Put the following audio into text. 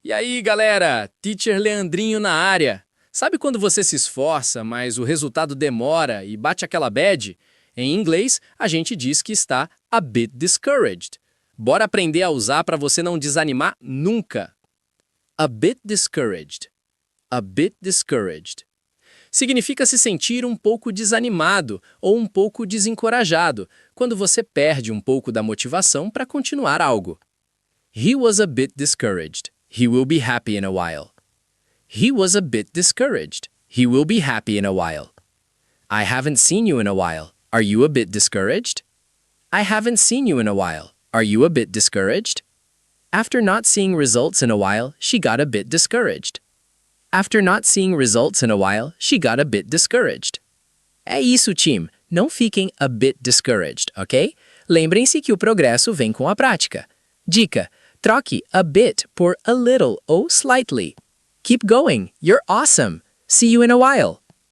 E aí, galera? Teacher Leandrinho na área. Sabe quando você se esforça, mas o resultado demora e bate aquela bad? Em inglês, a gente diz que está a bit discouraged. Bora aprender a usar para você não desanimar nunca. A bit discouraged. A bit discouraged. Significa se sentir um pouco desanimado ou um pouco desencorajado, quando você perde um pouco da motivação para continuar algo. He was a bit discouraged. He will be happy in a while. He was a bit discouraged. He will be happy in a while. I haven't seen you in a while. Are you a bit discouraged? I haven't seen you in a while. Are you a bit discouraged? After not seeing results in a while, she got a bit discouraged. After not seeing results in a while, she got a bit discouraged. É isso, time. Não fiquem a bit discouraged, ok? Lembrem-se que o progresso vem com a prática. Dica: troque a bit por a little ou slightly. Keep going. You're awesome. See you in a while.